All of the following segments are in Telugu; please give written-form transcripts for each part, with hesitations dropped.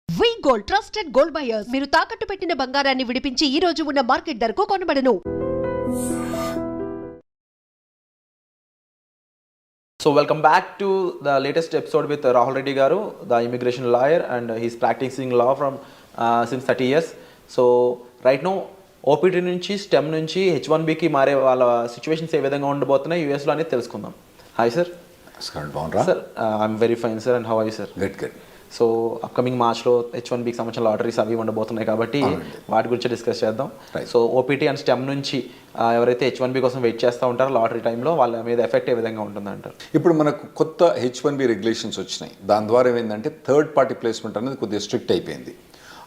వి గోల్డ్ ట్రస్టెడ్ గోల్డ్ బయర్స్ మీరు తాకట్టు పెట్టిన బంగారాన్ని విడిపించి ఈ రోజు ఉన్న మార్కెట్ ధరకు కొనబడను. So welcome back to the latest episode with Rahul Reddy Garu, the immigration lawyer, and he's practicing law from since 30 years. So right now OPT నుంచి STEM నుంచి H1Bకి మారే వాళ్ళ సిచ్యువేషన్స్ ఏ విధంగా ఉండబోతున్నాయి యూఎస్లో అనేది తెలుసుకుందాం. Hi sir. Sir I'm very fine sir, and how are you sir? Good. So upcoming మార్చ్లో H1Bకి సంబంధించిన లాటరీస్ అవి ఉండబోతున్నాయి కాబట్టి వాటి గురించి డిస్కస్ చేద్దాం. సో ఓపీటీ అండ్ స్టెమ్ నుంచి ఎవరైతే H1B కోసం వెయిట్ చేస్తూ ఉంటారో లాటరీ టైంలో వాళ్ళ మీద ఎఫెక్ట్ ఏ విధంగా ఉంటుందంటారు? ఇప్పుడు మనకు కొత్త H1B రెగ్యులేషన్స్ వచ్చినాయి. దాని ద్వారా ఏమైందంటే థర్డ్ పార్టీ ప్లేస్మెంట్ అనేది కొద్దిగా స్ట్రిక్ట్ అయిపోయింది.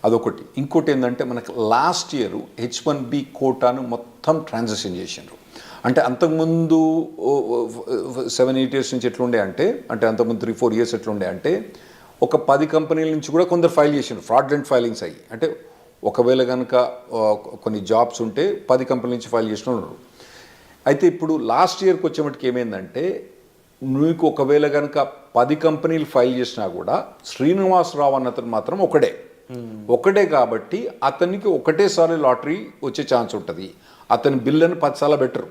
అదొకటి. ఇంకోటి ఏంటంటే మనకు లాస్ట్ ఇయర్ H1B కోటాను మొత్తం ట్రాన్సాక్షన్ చేసిండ్రు. అంటే అంతకుముందు 7-8 years నుంచి ఎట్లుండే అంటే అంతకుముందు 3-4 years ఎట్లుండే అంటే ఒక 10 కంపెనీల నుంచి కూడా కొందరు ఫైల్ చేసిండ్రు, ఫ్రాడ్లెంట్ ఫైలింగ్స్ అయ్యి. అంటే ఒకవేళ కనుక కొన్ని జాబ్స్ ఉంటే 10 కంపెనీల నుంచి ఫైల్ చేసిన ఉన్నారు. అయితే ఇప్పుడు లాస్ట్ ఇయర్కి వచ్చేమటికి ఏమైందంటే నీకు ఒకవేళ కనుక 10 కంపెనీలు ఫైల్ చేసినా కూడా శ్రీనివాసరావు అన్నతను మాత్రం ఒకటే కాబట్టి అతనికి ఒకటేసారి లాటరీ వచ్చే ఛాన్స్ ఉంటుంది. అతని బిల్లుని 10 సార్లు బెటరు.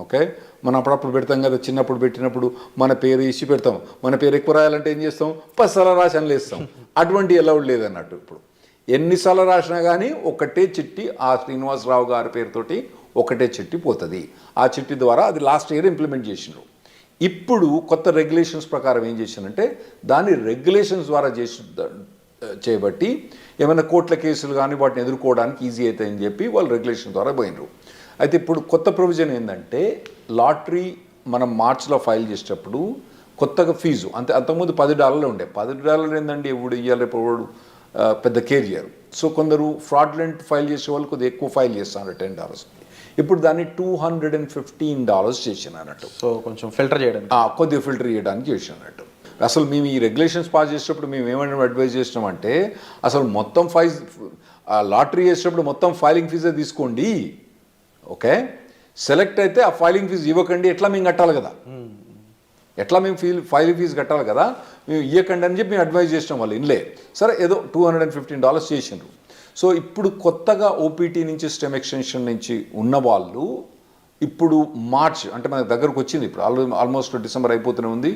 ఓకే, మనం అప్పుడప్పుడు పెడతాం కదా, చిన్నప్పుడు పెట్టినప్పుడు మన పేరు ఇచ్చి పెడతాం. మన పేరు ఎక్కువ రాయాలంటే ఏం చేస్తాం? 10 సార్లు రాసి అనలేస్తాం. అటువంటి అలౌడ్ లేదన్నట్టు. ఇప్పుడు ఎన్నిసార్లు రాసినా కానీ ఒకటే చిట్టి ఆ శ్రీనివాసరావు గారి పేరుతోటి ఒకటే చిట్టి పోతుంది. ఆ చిట్టి ద్వారా అది లాస్ట్ ఇయర్ ఇంప్లిమెంట్ చేసినారు. ఇప్పుడు కొత్త రెగ్యులేషన్స్ ప్రకారం ఏం చేసినంటే దాన్ని రెగ్యులేషన్స్ ద్వారా చేయబట్టి ఏమైనా కోర్టుల కేసులు కానీ వాటిని ఎదుర్కోవడానికి ఈజీ అవుతాయని చెప్పి వాళ్ళు రెగ్యులేషన్ ద్వారా పోయినరు. అయితే ఇప్పుడు కొత్త ప్రొవిజన్ ఏంటంటే లాటరీ మనం మార్చ్లో ఫైల్ చేసేటప్పుడు కొత్తగా ఫీజు అంతకుముందు $10 ఉండే. $10 ఏంటంటే ఎప్పుడు ఇవ్వాలి, ఎప్పుడు పెద్ద కేర్ చేయరు. సో కొందరు ఫ్రాడ్లెంట్ ఫైల్ చేసే వాళ్ళు కొద్దిగా ఎక్కువ ఫైల్ చేస్తున్నారు, $10. ఇప్పుడు దాన్ని $215 చేసినట్టు. సో కొంచెం ఫిల్టర్ చేయడానికి, కొద్దిగా ఫిల్టర్ చేయడానికి చేసినట్టు. అసలు మేము ఈ రెగ్యులేషన్స్ పాస్ చేసేటప్పుడు మేము ఏమైనా అడ్వైజ్ చేసినామంటే అసలు మొత్తం లాటరీ చేసేటప్పుడు మొత్తం ఫైలింగ్ ఫీజే తీసుకోండి. ఓకే, సెలెక్ట్ అయితే ఆ ఫైలింగ్ ఫీజు ఇవ్వకండి. ఎట్లా మేము కట్టాలి కదా, ఫైలింగ్ ఫీజు కట్టాలి కదా, మేము ఇవ్వకండి అని చెప్పి మేము అడ్వైజ్ చేసినాం. వాళ్ళు ఇన్లే సరే ఏదో $215 చేసిండ్రు. సో ఇప్పుడు కొత్తగా ఓపీటీ నుంచి స్టెమ్ ఎక్స్టెన్షన్ నుంచి ఉన్న వాళ్ళు ఇప్పుడు మార్చ్ అంటే మన దగ్గరకు వచ్చింది. ఇప్పుడు ఆల్మోస్ట్ డిసెంబర్ అయిపోతూనే ఉంది.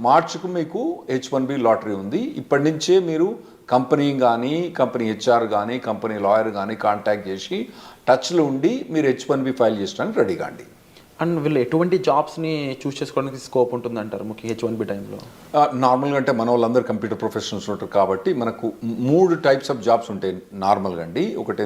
మార్చ్కు మీకు H1B లాటరీ ఉంది. ఇప్పటి నుంచే మీరు కంపెనీ కానీ కంపెనీ హెచ్ఆర్ కానీ కంపెనీ లాయర్ కానీ కాంటాక్ట్ చేసి టచ్లో ఉండి మీరు H1B ఫైల్ చేయడానికి రెడీ కాండి. అండ్ వీళ్ళు ఎటువంటి జాబ్స్ని చూస్ చేసుకోవడానికి స్కోప్ ఉంటుందంటారు ముఖ్య H1B టైంలో? నార్మల్గా అంటే మన వాళ్ళందరూ కంప్యూటర్ ప్రొఫెషనల్స్ ఉంటారు కాబట్టి మనకు 3 types ఆఫ్ జాబ్స్ ఉంటాయి నార్మల్గా అండి. ఒకటి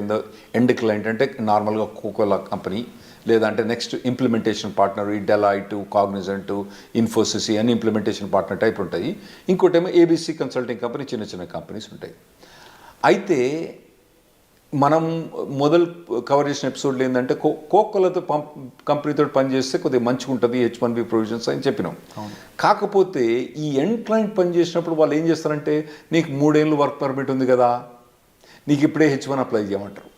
ఎండ్ క్లయింట్ అంటే నార్మల్గా కోకోలా కంపెనీ, లేదంటే నెక్స్ట్ ఇంప్లిమెంటేషన్ పార్ట్నర్, ఈ డెలాయిట్, కాగ్నిజెంట్, ఇన్ఫోసిస్ అని ఇంప్లిమెంటేషన్ పార్ట్నర్ టైప్ ఉంటాయి. ఇంకోటేమో ABC కన్సల్టింగ్ కంపెనీ, చిన్న కంపెనీస్ ఉంటాయి. అయితే మనం మొదలు కవర్ చేసిన ఎపిసోడ్లో ఏంటంటే కోకోలతో కంపెనీతో పనిచేస్తే కొద్దిగా మంచిగా ఉంటుంది H1B ప్రొవిజన్స్ అని చెప్పినాం. కాకపోతే ఈ ఎండ్ క్లయింట్ పనిచేసినప్పుడు వాళ్ళు ఏం చేస్తారంటే నీకు 3 ఏళ్ళు వర్క్ పర్మిట్ ఉంది కదా, నీకు ఇప్పుడే H1 అప్లై చేయమంటారు.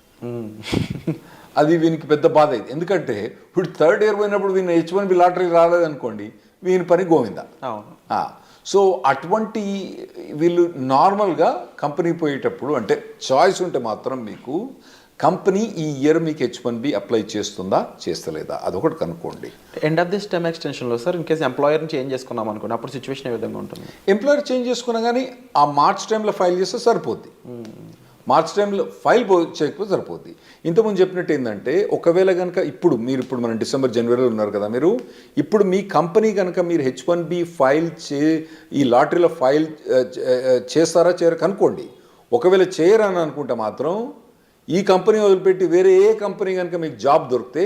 అది వీనికి పెద్ద బాధ అయింది. ఎందుకంటే ఇప్పుడు 3rd year పోయినప్పుడు వీని H1B లాటరీ రాలేదనుకోండి, వీని పని గోవిందా. సో అటువంటి వీళ్ళు నార్మల్గా కంపెనీ పోయేటప్పుడు అంటే చాయిస్ ఉంటే మాత్రం మీకు కంపెనీ ఈ ఇయర్ మీకు H1B అప్లై చేస్తుందా చేస్తలేదా అదొకటి కనుక్కోండి. ఎండ్ ఆఫ్ ది స్టెమ్ ఎక్స్టెన్షన్లో సార్ ఇన్ కేసు ఎంప్లాయర్ని చేంజ్ చేసుకున్నాం అనుకోండి, అప్పుడు సిచ్యువేషన్ ఏ విధంగా ఉంటుంది? ఎంప్లాయర్ చేంజ్ చేసుకున్నా కానీ ఆ మార్చ్ టైంలో ఫైల్ చేస్తే సరిపోద్ది. మార్చ్ టైంలో ఫైల్ చేయకపోతే సరిపోద్ది. ఇంతకుముందు చెప్పినట్టు ఏంటంటే ఒకవేళ కనుక ఇప్పుడు మనం డిసెంబర్ జనవరిలో ఉన్నారు కదా, మీరు ఇప్పుడు మీ కంపెనీ కనుక మీరు H1B ఫైల్ ఈ లాటరీలో ఫైల్ చేస్తారా చేయరా కనుక్కోండి. ఒకవేళ చేయరని అనుకుంటే మాత్రం ఈ కంపెనీ వదిలిపెట్టి వేరే ఏ కంపెనీ కనుక మీకు జాబ్ దొరికితే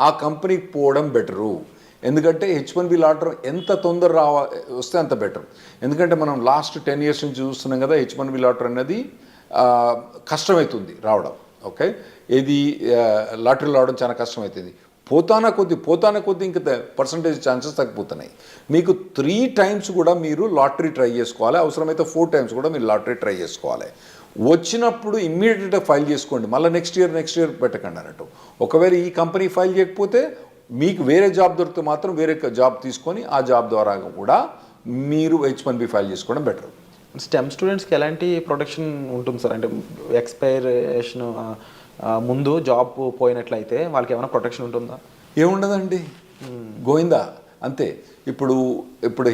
ఆ కంపెనీకి పోవడం బెటరు. ఎందుకంటే H1B లాటరీ ఎంత తొందర వస్తే అంత బెటర్. ఎందుకంటే మనం లాస్ట్ 10 years నుంచి చూస్తున్నాం కదా, H1B లాటరీ అనేది కష్టమవుతుంది రావడం. ఓకే, ఇది లాటరీలో రావడం చాలా కష్టమవుతుంది. పోతానా కొద్ది ఇంకా పర్సంటేజ్ ఛాన్సెస్ తగ్గిపోతున్నాయి. మీకు 3 times కూడా మీరు లాటరీ ట్రై చేసుకోవాలి, అవసరమైతే 4 times కూడా మీరు లాటరీ ట్రై చేసుకోవాలి. వచ్చినప్పుడు ఇమ్మీడియట్గా ఫైల్ చేసుకోండి, మళ్ళీ నెక్స్ట్ ఇయర్ పెట్టకండి అన్నట్టు. ఒకవేళ ఈ కంపెనీ ఫైల్ చేయకపోతే మీకు వేరే జాబ్ దొరికితే మాత్రం వేరే జాబ్ తీసుకొని ఆ జాబ్ ద్వారా కూడా మీరు H1B ఫైల్ చేసుకోవడం బెటర్. స్టెమ్ స్టూడెంట్స్కి ఎలాంటి ప్రొటెక్షన్ ఉంటుంది సార్? అంటే ఎక్స్పైరేషన్ ముందు జాబ్ పోయినట్లయితే వాళ్ళకి ఏమైనా ప్రొటెక్షన్ ఉంటుందా? ఏముండదండి, గోయిందా అంతే. ఇప్పుడు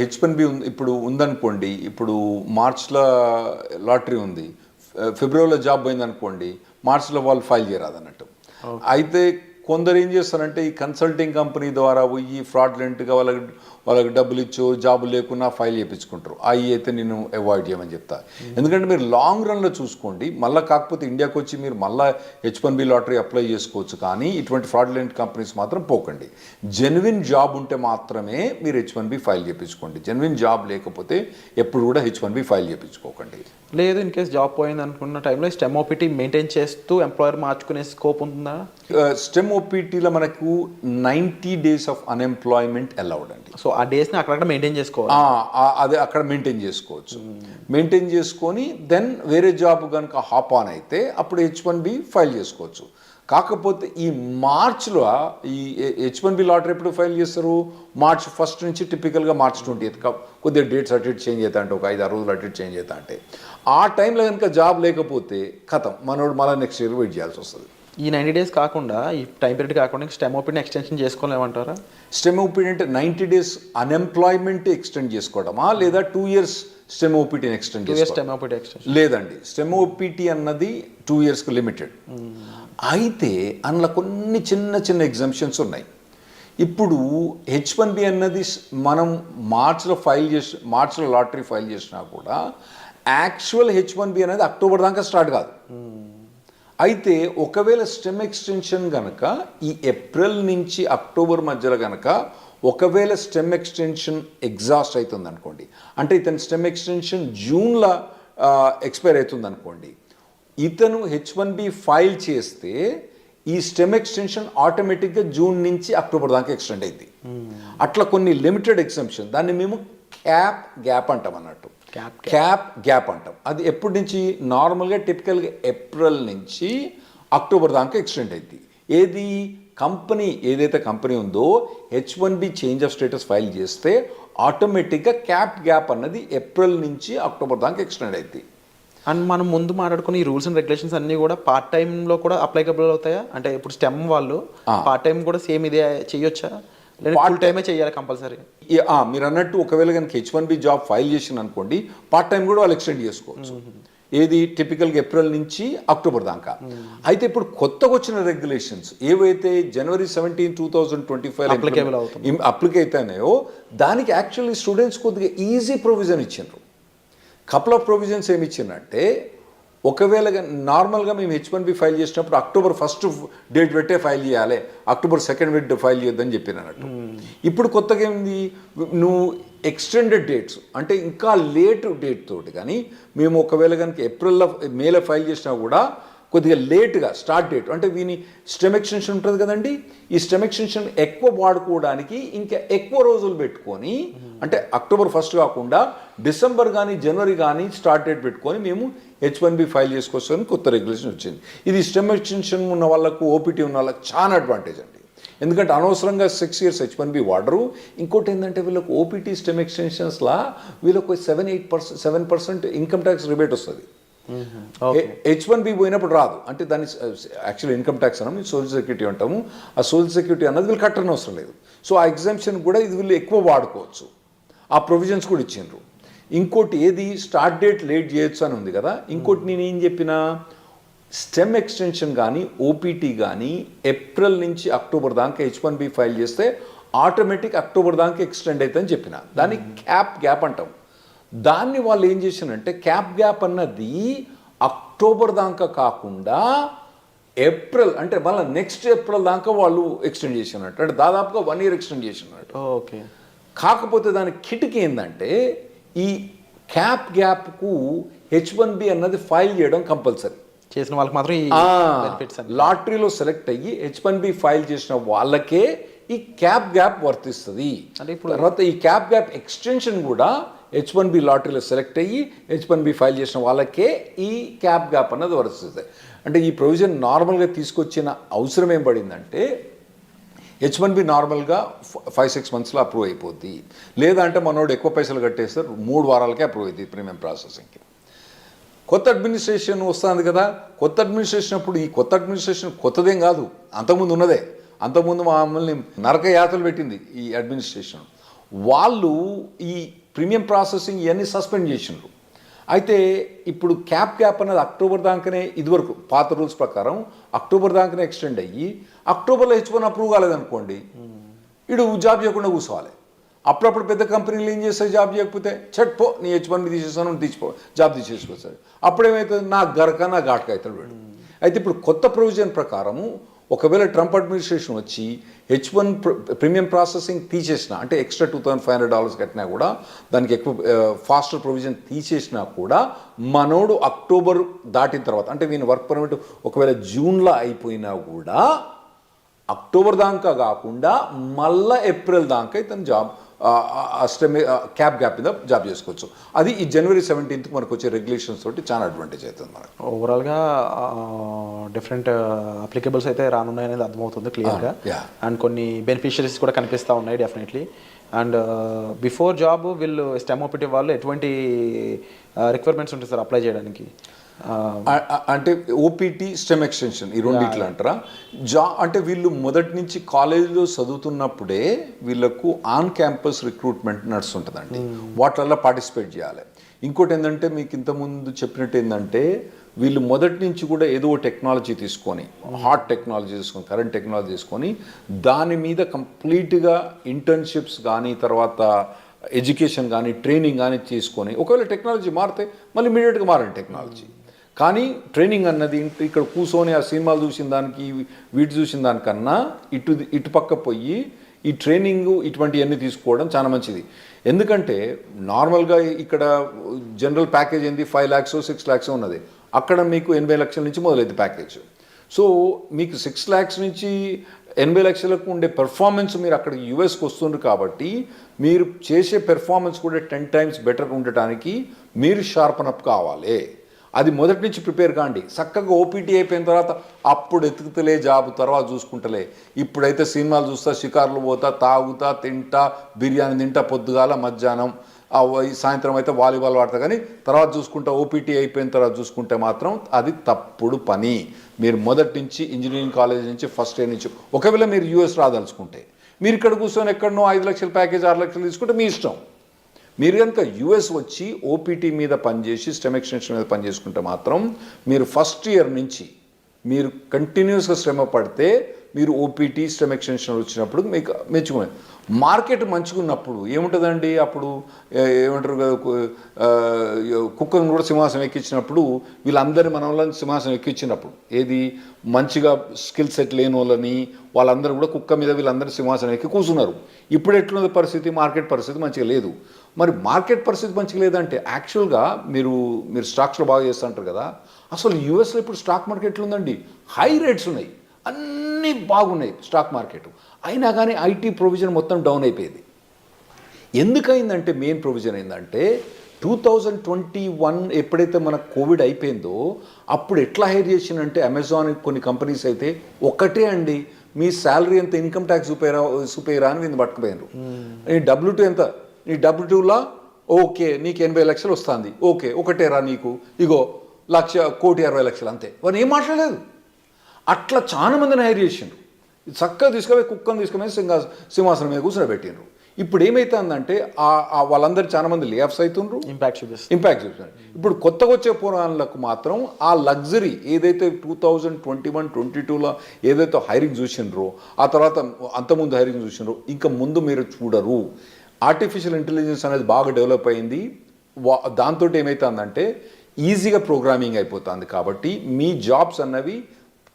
H1B ఇప్పుడు ఉందనుకోండి, ఇప్పుడు మార్చ్లో లాటరీ ఉంది, ఫిబ్రవరిలో జాబ్ పోయిందనుకోండి, మార్చ్లో వాళ్ళు ఫైల్ చేయరాదు అన్నట్టు. అయితే కొందరు ఏం చేస్తారంటే ఈ కన్సల్టింగ్ కంపెనీ ద్వారా పోయి ఫ్రాడ్లెంట్గా వాళ్ళకి డబ్బులు ఇచ్చో జాబ్ లేకున్నా ఫైల్ చేయించుకుంటారు. అవి అయితే నేను అవాయిడ్ చేయమని చెప్తా. ఎందుకంటే మీరు లాంగ్ రన్లో చూసుకోండి, మళ్ళీ కాకపోతే ఇండియాకి వచ్చి మీరు మళ్ళీ H1B లాటరీ అప్లై చేసుకోవచ్చు, కానీ ఇటువంటి ఫ్రాడ్లెంట్ కంపెనీస్ మాత్రం పోకండి. జెన్యున్ జాబ్ ఉంటే మాత్రమే మీరు H1B ఫైల్ చేయించుకోండి. జెన్యున్ జాబ్ లేకపోతే ఎప్పుడు కూడా H1B ఫైల్ చేయించుకోకండి. లేదు, ఇన్ కేస్ జాబ్ పోయింది అనుకున్న టైంలో స్టెమ్ ఓపీటీ మెయింటైన్ చేస్తూ ఎంప్లాయర్ మార్చుకునే స్కోప్ ఉంటుందా? స్టెమ్ ఓపీటీలో మనకు 90 days ఆఫ్ అన్ఎంప్లాయ్మెంట్ అలౌడ్ అండి. సో ఆ డేస్ని అక్కడక్కడ మెయింటైన్ చేసుకోవాలి. అదే అక్కడ మెయింటైన్ చేసుకోవచ్చు. మెయింటైన్ చేసుకొని దెన్ వేరే జాబ్ కనుక హాప్ ఆన్ అయితే అప్పుడు H1B ఫైల్ చేసుకోవచ్చు. కాకపోతే ఈ మార్చ్లో ఈ H1B లాటరీ ఎప్పుడు ఫైల్ చేస్తారు? March 1st నుంచి టిపికల్గా March 20th కొద్దిగా డేట్స్ అటు ఇటు చేంజ్ అవుతా అంటే ఒక 5-6 రోజులు అటు ఇటు చేంజ్ అవుతా అంటే ఆ టైంలో కనుక జాబ్ లేకపోతే కథం, మనోడు మళ్ళీ నెక్స్ట్ ఇయర్ వెయిట్ చేయాల్సి వస్తుంది. ఈ 90 days కాకుండా, ఈ టైం పీరియడ్ కాకుండా స్టెమ్ ఓపీని ఎక్స్టెన్షన్ చేసుకోలేమంటారా? స్టెమ్ ఓపీటీ అంటే 90 days అన్ఎంప్లాయ్మెంట్ ఎక్స్టెండ్ చేసుకోవడమా, లేదా 2 years స్టెమ్ ఓపీటీని ఎక్స్టెండ్ చేసుకోవడం? లేదండి, స్టెమ్ ఓపీటీ అన్నది 2 yearsకి లిమిటెడ్. అయితే అందులో కొన్ని చిన్న చిన్న ఎగ్జామ్షన్స్ ఉన్నాయి. ఇప్పుడు H1B అన్నది మనం మార్చ్లో లాటరీ ఫైల్ చేసినా కూడా యాక్చువల్ H1B అనేది అక్టోబర్ దాకా స్టార్ట్ కాదు. అయితే ఒకవేళ స్టెమ్ ఎక్స్టెన్షన్ కనుక ఈ ఏప్రిల్ నుంచి అక్టోబర్ మధ్యలో కనుక ఒకవేళ స్టెమ్ ఎక్స్టెన్షన్ ఎగ్జాస్ట్ అవుతుంది అనుకోండి, అంటే ఇతని స్టెమ్ ఎక్స్టెన్షన్ జూన్లో ఎక్స్పైర్ అవుతుంది అనుకోండి, ఇతను H1B ఫైల్ చేస్తే ఈ స్టెమ్ ఎక్స్టెన్షన్ ఆటోమేటిక్గా జూన్ నుంచి అక్టోబర్ దాకా ఎక్స్టెండ్ అయింది. అట్లా కొన్ని లిమిటెడ్ ఎగ్జామ్షన్, దాన్ని మేము క్యాప్ గ్యాప్ అంటాం అన్నట్టు. క్యాప్ గ్యాప్ అంటాం. అది ఎప్పటి నుంచి? నార్మల్గా టిపికల్గా ఏప్రిల్ నుంచి అక్టోబర్ దాకా ఎక్స్టెండ్ అయింది. ఏదైతే కంపెనీ ఉందో H1B change of status file చేస్తే ఆటోమేటిక్గా క్యాప్ గ్యాప్ అన్నది ఏప్రిల్ నుంచి అక్టోబర్ దాకా ఎక్స్టెండ్ అయింది. అండ్ మనం ముందు మాట్లాడుకున్న ఈ రూల్స్ అండ్ రెగ్యులేషన్స్ అన్నీ కూడా పార్ట్ టైంలో కూడా అప్లైకబుల్ అవుతాయా? అంటే ఇప్పుడు స్టెమ్ వాళ్ళు పార్ట్ టైం కూడా సేమ్ ఇదే చేయొచ్చా, లేదా ఫుల్ టైమే చేయాలి కంపల్సరీ? మీరు అన్నట్టు ఒకవేళ కనుక H1B జాబ్ ఫైల్ చేసిన అనుకోండి, పార్ట్ టైం కూడా వాళ్ళు ఎక్స్టెండ్ చేసుకోవచ్చు. ఏది టిపికల్గా ఏప్రిల్ నుంచి అక్టోబర్ దాకా. అయితే ఇప్పుడు కొత్తగా వచ్చిన రెగ్యులేషన్స్ ఏవైతే January 17, 2025 అప్లికే అవుతాయో దానికి యాక్చువల్లీ స్టూడెంట్స్ కొద్దిగా ఈజీ ప్రొవిజన్ ఇచ్చిండ్రు. కపుల్ ఆఫ్ ప్రొవిజన్స్ ఏమి ఇచ్చిందంటే, ఒకవేళ నార్మల్గా మేము H1B ఫైల్ చేసినప్పుడు October 1st డేట్ పెట్టే ఫైల్ చేయాలి, October 2nd ఫైల్ చేయొద్దని చెప్పిన అన్నట్టు. ఇప్పుడు కొత్తగా ఏంది, నువ్వు ఎక్స్టెండెడ్ డేట్స్ అంటే ఇంకా లేట్ డేట్ తోటి, కానీ మేము ఒకవేళ కనుక మేలో ఫైల్ చేసినా కూడా కొద్దిగా లేట్గా స్టార్ట్ డేట్ అంటే వీని స్టెమ్ ఎక్స్టెన్షన్ ఉంటుంది కదండి, ఈ స్టెమ్ ఎక్స్టెన్షన్ ఎక్కువ వాడుకోవడానికి ఇంకా ఎక్కువ రోజులు పెట్టుకొని, అంటే October 1st కాకుండా డిసెంబర్ కానీ జనవరి కానీ స్టార్ట్ డేట్ పెట్టుకొని మేము H1B ఫైల్ చేసుకోవచ్చని కొత్త రెగ్యులేషన్ వచ్చింది. ఇది స్టెమ్ ఎక్స్టెన్షన్ ఉన్న వాళ్ళకు, ఓపీటీ ఉన్న వాళ్ళకి చాలా అడ్వాంటేజ్ అండి. ఎందుకంటే అనవసరంగా 6 years H1B వాడరు. ఇంకోటి ఏంటంటే వీళ్ళకి ఓపీటీ స్టెమ్ ఎక్స్టెన్షన్స్లా వీళ్ళకు 7% ఇన్కమ్ ట్యాక్స్ రిబేట్ వస్తుంది. H1B పోయినప్పుడు రాదు. అంటే దాన్ని యాక్చువల్ ఇన్కమ్ ట్యాక్స్ అన్నాము, సోషల్ సెక్యూరిటీ అంటాము. ఆ సోషల్ సెక్యూరిటీ అన్నది వీళ్ళు కట్టని అవసరం లేదు. సో ఆ ఎగ్జామ్షన్ కూడా ఇది వీళ్ళు ఎక్కువ వాడుకోవచ్చు. ఆ ప్రొవిజన్స్ కూడా ఇచ్చిండ్రు. ఇంకోటి ఏది, స్టార్ట్ డేట్ లేట్ చేయొచ్చు అని ఉంది కదా. ఇంకోటి నేను ఏం చెప్పినా, స్టెమ్ ఎక్స్టెన్షన్ కానీ ఓపీటీ కానీ ఏప్రిల్ నుంచి అక్టోబర్ దాకా H1B ఫైల్ చేస్తే ఆటోమేటిక్ అక్టోబర్ దాకా ఎక్స్టెండ్ అవుతుందని చెప్పిన. దాన్ని క్యాప్ గ్యాప్ అంటాం. దాన్ని వాళ్ళు ఏం చేశారంటే, క్యాప్ గ్యాప్ అన్నది అక్టోబర్ దాకా కాకుండా ఏప్రిల్ అంటే మళ్ళీ నెక్స్ట్ ఏప్రిల్ దాకా వాళ్ళు ఎక్స్టెండ్ చేసినట్టు, అంటే దాదాపుగా 1 year ఎక్స్టెండ్ చేసినట్టు. ఓకే. కాకపోతే దాని కిటికీ ఏంటంటే, ఈ క్యాప్ గ్యాప్కు H1B అన్నది ఫైల్ చేయడం కంపల్సరీ. చేసిన వాళ్ళకి మాత్రం లాటరీలో సెలెక్ట్ అయ్యి H1B ఫైల్ చేసిన వాళ్ళకే ఈ క్యాప్ గ్యాప్ వర్తిస్తుంది. అంటే ఇప్పుడు తర్వాత ఈ క్యాప్ గ్యాప్ ఎక్స్టెన్షన్ కూడా H1B లాటరీలో సెలెక్ట్ అయ్యి H1B ఫైల్ చేసిన వాళ్ళకే ఈ క్యాప్ గ్యాప్ అన్నది వర్తిస్తుంది. అంటే ఈ ప్రొవిజన్ నార్మల్గా తీసుకొచ్చిన అవసరం ఏం పడిందంటే, H1B నార్మల్గా 5-6 మంత్స్లో అప్రూవ్ అయిపోద్ది. లేదంటే మనోడు ఎక్కువ పైసలు కట్టేస్తారు 3 వారాలకే అప్రూవ్ అవుతుంది ప్రీమియం ప్రాసెసింగ్కి. కొత్త అడ్మినిస్ట్రేషన్ వస్తుంది కదా, కొత్త అడ్మినిస్ట్రేషన్ అప్పుడు ఈ కొత్త అడ్మినిస్ట్రేషన్ కొత్తదేం కాదు, అంతకుముందు ఉన్నదే. అంతకుముందు మమ్మల్ని నరక యాతలు పెట్టింది ఈ అడ్మినిస్ట్రేషన్. వాళ్ళు ఈ ప్రీమియం ప్రాసెసింగ్ ఇవన్నీ సస్పెండ్ చేసిండ్రు. అయితే ఇప్పుడు క్యాప్ అనేది అక్టోబర్ దాకానే, ఇదివరకు పాత రూల్స్ ప్రకారం అక్టోబర్ దాకానే ఎక్స్టెండ్ అయ్యి అక్టోబర్లో H1 అప్రూవ్ కాలేదనుకోండి, ఇడు జాబ్ చేయకుండా కూర్చోవాలి. అప్పుడప్పుడు పెద్ద కంపెనీలు ఏం చేస్తాయి, జాబ్ చేయకపోతే పో నీ H1 తీసేస్తాను తీసిపో, జాబ్ తీసేసుకొస్తాడు. అప్పుడేమవుతుంది, నా గరక నా ఘాటక అవుతాడు వీడు. అయితే ఇప్పుడు కొత్త ప్రొవిజన్ ప్రకారము ఒకవేళ ట్రంప్ అడ్మినిస్ట్రేషన్ వచ్చి H1 ప్రీమియం ప్రాసెసింగ్ తీసేసిన, అంటే ఎక్స్ట్రా $2,500 కట్టినా కూడా, దానికి ఎక్కువ ఫాస్టర్ ప్రొవిజన్ తీసేసినా కూడా, మనోడు అక్టోబర్ దాటిన తర్వాత, అంటే వీని వర్క్ పర్మిట్ ఒకవేళ జూన్లో అయిపోయినా కూడా అక్టోబర్ దాకా కాకుండా మళ్ళీ ఏప్రిల్ దాకా ఇతను జాబ్ గ్యాప్ మీద జాబ్ చేసుకోవచ్చు. అది ఈ January 17th మనకు వచ్చే రెగ్యులేషన్స్ తోటి చాలా అడ్వాంటేజ్ అవుతుంది మనకు. ఓవరాల్గా డిఫరెంట్ అప్లికేబుల్స్ అయితే రానున్నాయి అనేది అర్థమవుతుంది క్లియర్గా. అండ్ కొన్ని బెనిఫిషరీస్ కూడా కనిపిస్తూ ఉన్నాయి డెఫినెట్లీ. అండ్ బిఫోర్ జాబ్ వీళ్ళు STEM OPT వాళ్ళు ఎటువంటి రిక్వైర్మెంట్స్ ఉంటాయి సార్ అప్లై చేయడానికి? అంటే OPT STEM ఎక్స్టెన్షన్ ఈ రెండిట్లు అంటారా? అంటే వీళ్ళు మొదటి నుంచి కాలేజీలో చదువుతున్నప్పుడే వీళ్ళకు ఆన్ క్యాంపస్ రిక్రూట్మెంట్ నడుస్తుంటుందండి. వాటిల్లో పార్టిసిపేట్ చేయాలి. ఇంకోటి ఏంటంటే, మీకు ఇంతకుముందు చెప్పినట్టు ఏంటంటే, వీళ్ళు మొదటి నుంచి కూడా ఏదో టెక్నాలజీ తీసుకొని, హాట్ టెక్నాలజీ తీసుకొని, కరెంట్ టెక్నాలజీ తీసుకొని, దాని మీద కంప్లీట్గా ఇంటర్న్షిప్స్ కానీ, తర్వాత ఎడ్యుకేషన్ కానీ, ట్రైనింగ్ కానీ తీసుకొని, ఒకవేళ టెక్నాలజీ మారితే మళ్ళీ ఇమీడియట్గా మారండి టెక్నాలజీ. కానీ ట్రైనింగ్ అన్నది ఇక్కడ కూర్చొని ఆ సినిమాలు చూసిన దానికి వీటి చూసిన దానికన్నా ఇటు పక్క పోయి ఈ ట్రైనింగ్ ఇటువంటివన్నీ తీసుకోవడం చాలా మంచిది. ఎందుకంటే నార్మల్గా ఇక్కడ జనరల్ ప్యాకేజ్ ఏంది 5 lakhs 6 lakhs ఉన్నది, అక్కడ మీకు 80 లక్షల నుంచి మొదలైంది ప్యాకేజ్. సో మీకు 6 lakhs నుంచి 80 లక్షలకు ఉండే పెర్ఫార్మెన్స్ మీరు అక్కడ యూఎస్కి వస్తుండ్రు కాబట్టి, మీరు చేసే పెర్ఫార్మెన్స్ కూడా 10 times బెటర్ ఉండటానికి మీరు షార్పన్ అప్ కావాలి. అది మొదటి నుంచి ప్రిపేర్ కాండి. చక్కగా OPT అయిపోయిన తర్వాత అప్పుడు ఎతుకుతలే జాబ్, తర్వాత చూసుకుంటలే. ఇప్పుడైతే సినిమాలు చూస్తా, షికార్లు పోతా, తాగుతా, తింటా, బిర్యానీ తింటా, పొద్దుగాల మధ్యాహ్నం, సాయంత్రం అయితే వాలీబాల్ ఆడతా, కానీ తర్వాత చూసుకుంటా, OPT అయిపోయిన తర్వాత చూసుకుంటే మాత్రం అది తప్పుడు పని. మీరు మొదటి నుంచి ఇంజనీరింగ్ కాలేజ్ నుంచి ఫస్ట్ ఇయర్ నుంచి, ఒకవేళ మీరు US రాదలుచుకుంటే, మీరు ఇక్కడ కూర్చొని ఎక్కడనో 5 లక్షల ప్యాకేజ్ 6 లక్షలు తీసుకుంటే మీ ఇష్టం. మీరు కనుక US వచ్చి OPT మీద పనిచేసి STEM ఎక్స్టెన్షన్ మీద పనిచేసుకుంటే మాత్రం మీరు ఫస్ట్ ఇయర్ నుంచి మీరు కంటిన్యూస్గా శ్రమ పడితే మీరు OPT STEM ఎక్స్టెన్షన్ వచ్చినప్పుడు మీకు మెచ్చుకునే మార్కెట్ మంచిగా ఉన్నప్పుడు ఏముంటుందండి, అప్పుడు ఏమంటారు కదా, కుక్కను కూడా సింహాసనం ఎక్కించినప్పుడు వీళ్ళందరి మన వాళ్ళని సింహాసనం ఎక్కించినప్పుడు, ఏది మంచిగా స్కిల్ సెట్ లేని వాళ్ళని వాళ్ళందరూ కూడా కుక్క మీద వీళ్ళందరూ సింహాసనం ఎక్కి కూర్చున్నారు. ఇప్పుడు ఎట్లున్నది పరిస్థితి, మార్కెట్ పరిస్థితి మంచిగా లేదు. మరి మార్కెట్ పరిస్థితి మంచిగా లేదంటే యాక్చువల్గా మీరు స్టాక్స్లో బాగా చేస్తుంటారు కదా, అసలు యూఎస్లో ఇప్పుడు స్టాక్ మార్కెట్ ఎట్లుందండి, హై రేట్స్ ఉన్నాయి, అన్నీ బాగున్నాయి స్టాక్ మార్కెట్, అయినా కానీ IT ప్రొవిజన్ మొత్తం డౌన్ అయిపోయింది. ఎందుకైందంటే మెయిన్ ప్రొవిజన్ ఏంటంటే 2021 ఎప్పుడైతే మన కోవిడ్ అయిపోయిందో అప్పుడు ఎట్లా హైర్ చేసిందంటే, అమెజాన్ కొన్ని కంపెనీస్ అయితే ఒకటే అండి, మీ శాలరీ ఎంత, ఇన్కమ్ ట్యాక్స్ చూపేరా అని వీళ్ళు పట్టుకుపోయినారు. నీ W2 ఎంత, నీ W2లా ఓకే నీకు 80 లక్షలు వస్తుంది, ఓకే ఒకటేరా నీకు, ఇగో 1,60,60,000 అంతే, వారు ఏం మాట్లాడలేదు. అట్లా చాలా మందిని హైర్ చేసిండ్రు. చక్కగా తీసుకుపోయి కుక్కను తీసుకుపోయి సింహాసనం మీద కూర్చోబెట్టిండ్రు. ఇప్పుడు ఏమవుతుందంటే వాళ్ళందరూ చాలా మంది లేఆఫ్స్ అవుతుండ్రు, ఇంపాక్ట్ చూపిస్తున్నారు. ఇప్పుడు కొత్తగా వచ్చే పురాణాలకు మాత్రం ఆ లగ్జరీ ఏదైతే 2021-22లో ఏదైతే హైరింగ్ చూసిండ్రో, ఆ తర్వాత అంతకుముందు హైరింగ్ చూసిండ్రో, ఇంకా ముందు మీరు చూడరు. ఆర్టిఫిషియల్ ఇంటెలిజెన్స్ అనేది బాగా డెవలప్ అయింది. దాంతో ఏమవుతుందంటే ఈజీగా ప్రోగ్రామింగ్ అయిపోతుంది. కాబట్టి మీ జాబ్స్ అన్నవి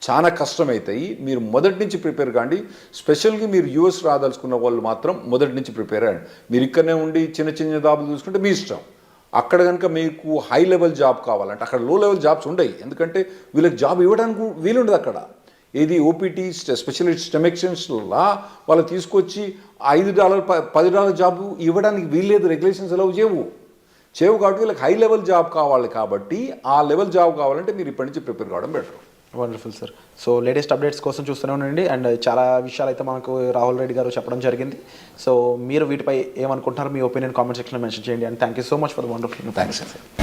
చాలా కష్టమవుతాయి. మీరు మొదటి నుంచి ప్రిపేర్ కాండి. స్పెషల్గా మీరు US రాదలుచుకున్న వాళ్ళు మాత్రం మొదటి నుంచి ప్రిపేర్ అయ్యండి. మీరు ఇక్కడనే ఉండి చిన్న చిన్న జాబులు చూసుకుంటే మీ ఇష్టం. అక్కడ కనుక మీకు హై లెవెల్ జాబ్ కావాలంటే అక్కడ లో లెవెల్ జాబ్స్ ఉండవు, ఎందుకంటే వీళ్ళకి జాబ్ ఇవ్వడానికి వీలుండదు అక్కడ. ఏది OPT స్పెషలిస్ట్ STEM ఎక్స్టెన్షన్లా వాళ్ళు తీసుకొచ్చి $5 $10 జాబ్ ఇవ్వడానికి వీల్లేదు, రెగ్యులేషన్స్ ఎలా చేయవు కాబట్టి వీళ్ళకి హై లెవెల్ జాబ్ కావాలి. కాబట్టి ఆ లెవెల్ జాబ్ కావాలంటే మీరు ఇప్పటి నుంచి ప్రిపేర్ కావడం better. Wonderful sir. So latest updates కోసం చూస్తూనే ఉండండి. అండ్ చాలా విషయాలు అయితే మనకు రాహుల్ రెడ్డి గారు చెప్పడం జరిగింది. సో మీరు వీటిపై ఏమనుకుంటున్నారు, మీ ఒపీనియన్ కామెంట్ సెక్షన్లో మెన్షన్ చేయండి. And thank you so much for the wonderful. Thanks అండి.